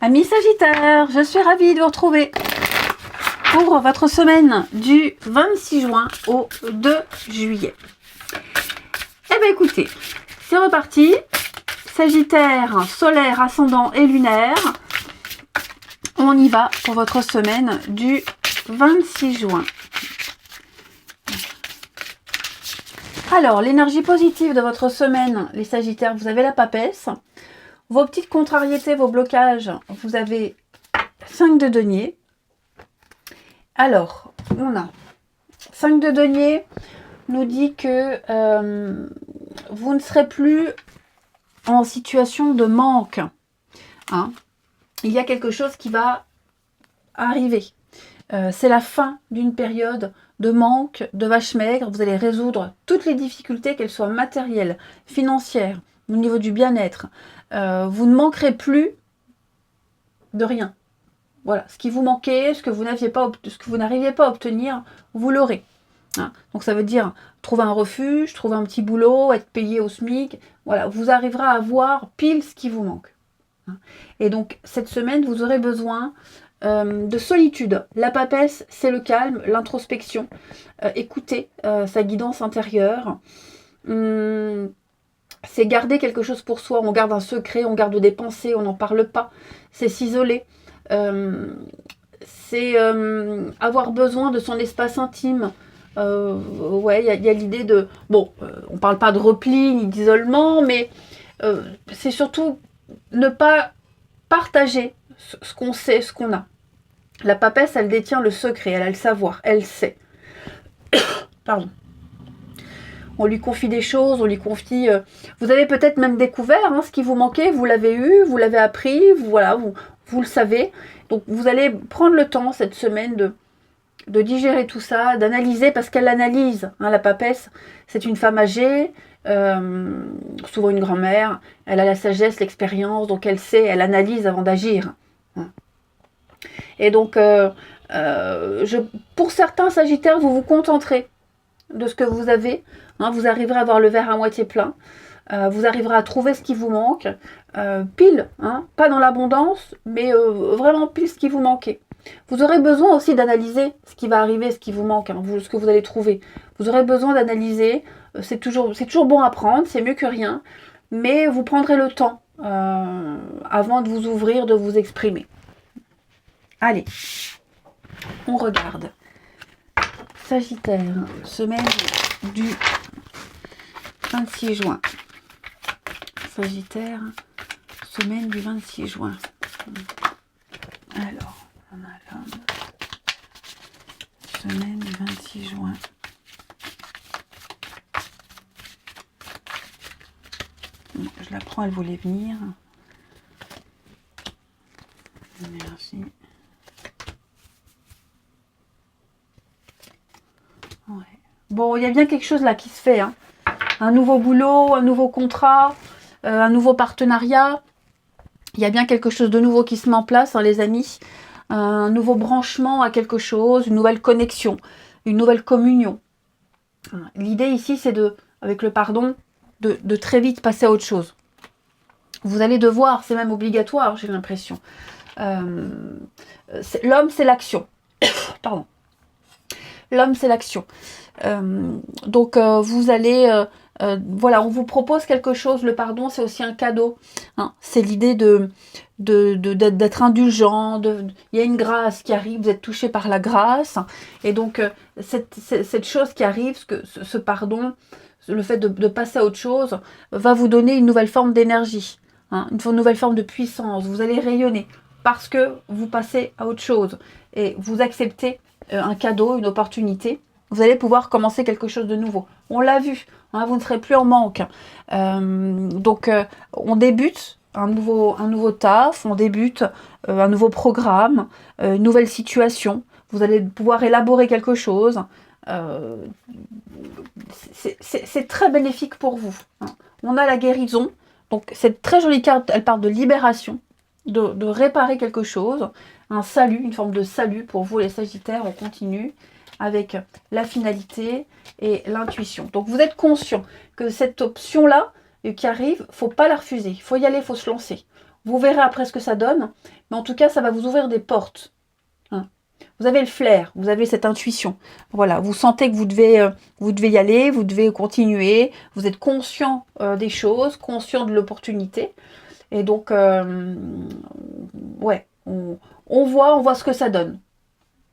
Amis Sagittaire, je suis ravie de vous retrouver pour votre semaine du 26 juin au 2 juillet. Eh bien écoutez, c'est reparti. Sagittaire, solaire, ascendant et lunaire. On y va pour votre semaine du 26 juin. Alors, l'énergie positive de votre semaine, les Sagittaires, vous avez la papesse. Vos petites contrariétés, vos blocages, vous avez 5 de denier. Alors, on a 5 de denier, nous dit que vous ne serez plus en situation de manque. Hein. Il y a quelque chose qui va arriver. C'est la fin d'une période de manque, de vache maigre. Vous allez résoudre toutes les difficultés, qu'elles soient matérielles, financières, au niveau du bien-être. Vous ne manquerez plus de rien. Voilà, ce qui vous manquait, ce que vous n'arriviez pas à obtenir, vous l'aurez. Hein. Donc ça veut dire trouver un refuge, trouver un petit boulot, être payé au SMIC. Voilà, vous arriverez à avoir pile ce qui vous manque. Hein. Et donc cette semaine, vous aurez besoin de solitude. La papesse, c'est le calme, l'introspection. Écoutez sa guidance intérieure. C'est garder quelque chose pour soi. On garde un secret, on garde des pensées, on n'en parle pas. C'est s'isoler. C'est avoir besoin de son espace intime. Ouais, il y a l'idée de... Bon, on parle pas de repli ni d'isolement, mais c'est surtout ne pas partager ce qu'on sait, ce qu'on a. La papesse, elle détient le secret, elle a le savoir, elle sait. Pardon. On lui confie des choses, on lui confie... vous avez peut-être même découvert ce qui vous manquait, vous l'avez eu, vous l'avez appris, voilà, vous le savez. Donc vous allez prendre le temps cette semaine de digérer tout ça, d'analyser, parce qu'elle analyse. Hein, la papesse, c'est une femme âgée, souvent une grand-mère, elle a la sagesse, l'expérience, donc elle sait, elle analyse avant d'agir. Et donc, pour certains Sagittaires, vous vous contenterez de ce que vous avez. Hein, vous arriverez à avoir le verre à moitié plein. Vous arriverez à trouver ce qui vous manque. Pile, hein, pas dans l'abondance, mais vraiment pile ce qui vous manquait. Vous aurez besoin aussi d'analyser ce qui va arriver, ce qui vous manque, hein, ce que vous allez trouver. Vous aurez besoin d'analyser. C'est toujours bon à prendre, c'est mieux que rien. Mais vous prendrez le temps avant de vous ouvrir, de vous exprimer. Allez, on regarde. Sagittaire, semaine du 26 juin. Sagittaire, semaine du 26 juin. Alors, on a l'homme. Semaine du 26 juin. Bon, je la prends, elle voulait venir. Merci. Ouais. Bon, il y a bien quelque chose là qui se fait. Hein. Un nouveau boulot, un nouveau contrat, un nouveau partenariat. Il y a bien quelque chose de nouveau qui se met en place, hein, les amis. Un nouveau branchement à quelque chose, une nouvelle connexion, une nouvelle communion. L'idée ici, c'est avec le pardon, de très vite passer à autre chose. Vous allez devoir, c'est même obligatoire, j'ai l'impression. L'homme, c'est l'action. Pardon. L'homme, c'est l'action. Donc, vous allez... voilà, on vous propose quelque chose. Le pardon, c'est aussi un cadeau. Hein. C'est l'idée d'être indulgent. Il y a une grâce qui arrive. Vous êtes touché par la grâce. Et donc, cette chose qui arrive, ce pardon, le fait de passer à autre chose, va vous donner une nouvelle forme d'énergie. Hein, une nouvelle forme de puissance. Vous allez rayonner parce que vous passez à autre chose. Et vous acceptez un cadeau, une opportunité. Vous allez pouvoir commencer quelque chose de nouveau. On l'a vu, hein, vous ne serez plus en manque. Donc, on débute un nouveau taf, on débute un nouveau programme, une nouvelle situation. Vous allez pouvoir élaborer quelque chose. C'est très bénéfique pour vous. Hein. On a la guérison. Donc, cette très jolie carte, elle parle de libération, de réparer quelque chose. Un salut, une forme de salut pour vous les Sagittaires. On continue avec la finalité et l'intuition. Donc vous êtes conscient que cette option-là qui arrive, il ne faut pas la refuser. Il faut y aller, il faut se lancer. Vous verrez après ce que ça donne. Mais en tout cas, ça va vous ouvrir des portes. Hein. Vous avez le flair, vous avez cette intuition. Voilà, vous sentez que vous devez y aller, vous devez continuer. Vous êtes conscient des choses, conscient de l'opportunité. Et donc, ouais, on voit ce que ça donne.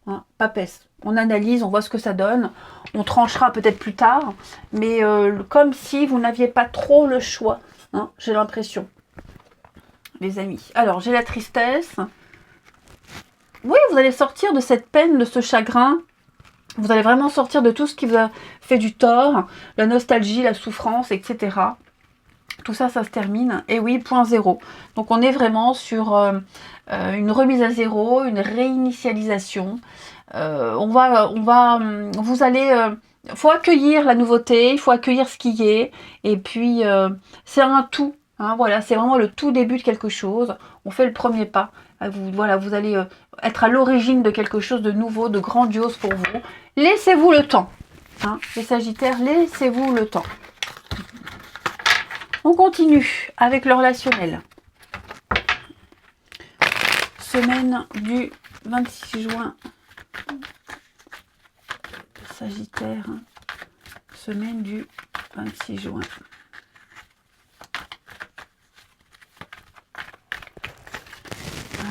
Hein, papesse. On analyse, on voit ce que ça donne. On tranchera peut-être plus tard. Mais comme si vous n'aviez pas trop le choix. Hein, j'ai l'impression. Les amis. Alors, j'ai la tristesse. Oui, vous allez sortir de cette peine, de ce chagrin. Vous allez vraiment sortir de tout ce qui vous a fait du tort. La nostalgie, la souffrance, etc. Tout ça, ça se termine. Et oui, point zéro. Donc, on est vraiment sur une remise à zéro, une réinitialisation. Vous allez... faut accueillir la nouveauté, il faut accueillir ce qui est. Et puis, c'est un tout. Hein, voilà, c'est vraiment le tout début de quelque chose. On fait le premier pas. Vous allez être à l'origine de quelque chose de nouveau, de grandiose pour vous. Laissez-vous le temps. Hein, les Sagittaires, laissez-vous le temps. On continue avec le relationnel. Semaine du 26 juin. Sagittaire. Semaine du 26 juin.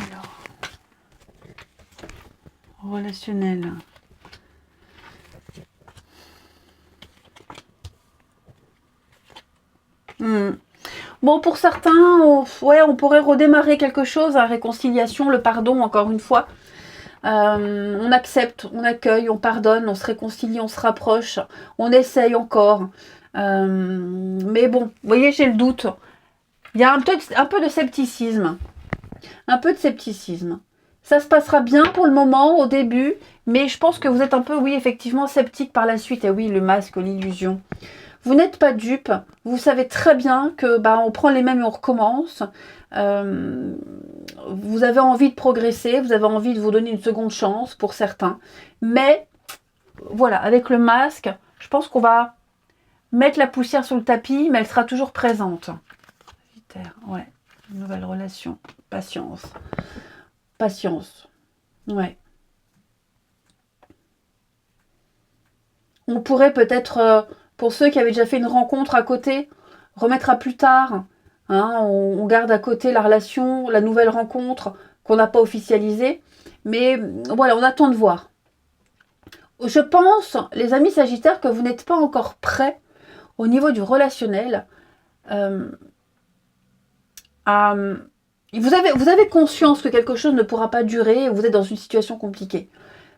Alors. Relationnel. Bon, pour certains, on pourrait redémarrer quelque chose, la réconciliation, le pardon, encore une fois. On accepte, on accueille, on pardonne, on se réconcilie, on se rapproche, on essaye encore. Mais bon, vous voyez, j'ai le doute. Il y a un peu de scepticisme. Un peu de scepticisme. Ça se passera bien pour le moment, au début, mais je pense que vous êtes un peu, oui, effectivement, sceptique par la suite. Et oui, le masque, l'illusion. Vous n'êtes pas dupe, vous savez très bien que on prend les mêmes et on recommence. Vous avez envie de progresser, vous avez envie de vous donner une seconde chance pour certains. Mais voilà, avec le masque, je pense qu'on va mettre la poussière sur le tapis, mais elle sera toujours présente. Ouais, une nouvelle relation, patience. Patience, ouais. On pourrait peut-être... pour ceux qui avaient déjà fait une rencontre à côté, remettre à plus tard. Hein, on garde à côté la relation, la nouvelle rencontre qu'on n'a pas officialisée. Mais voilà, on attend de voir. Je pense, les amis Sagittaires, que vous n'êtes pas encore prêts au niveau du relationnel. Vous avez conscience que quelque chose ne pourra pas durer et vous êtes dans une situation compliquée.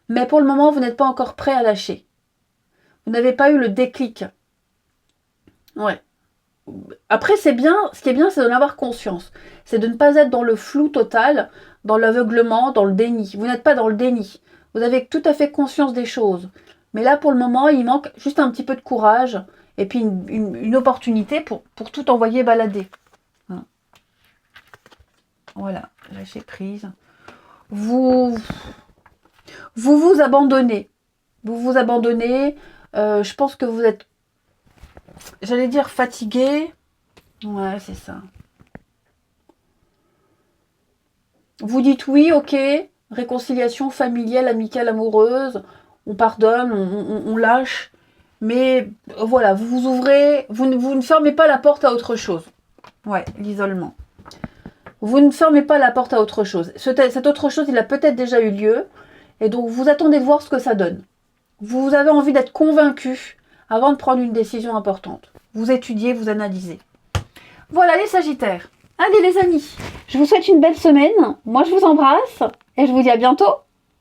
Mais pour le moment, vous n'êtes pas encore prêt à lâcher. Vous n'avez pas eu le déclic. Ouais. Après, c'est bien. Ce qui est bien, c'est d'en avoir conscience. C'est de ne pas être dans le flou total, dans l'aveuglement, dans le déni. Vous n'êtes pas dans le déni. Vous avez tout à fait conscience des choses. Mais là, pour le moment, il manque juste un petit peu de courage et puis une opportunité pour tout envoyer balader. Voilà, lâchez prise. Vous abandonnez. Vous vous abandonnez. Je pense que vous êtes, j'allais dire, fatigué. Ouais, c'est ça. Vous dites oui, ok. Réconciliation familiale, amicale, amoureuse. On pardonne, on lâche. Mais voilà, vous vous ouvrez. Vous ne fermez pas la porte à autre chose. Ouais, l'isolement. Vous ne fermez pas la porte à autre chose. Cette autre chose, il a peut-être déjà eu lieu. Et donc, vous attendez de voir ce que ça donne. Vous avez envie d'être convaincu avant de prendre une décision importante. Vous étudiez, vous analysez. Voilà les Sagittaires. Allez les amis, je vous souhaite une belle semaine. Moi, je vous embrasse et je vous dis à bientôt.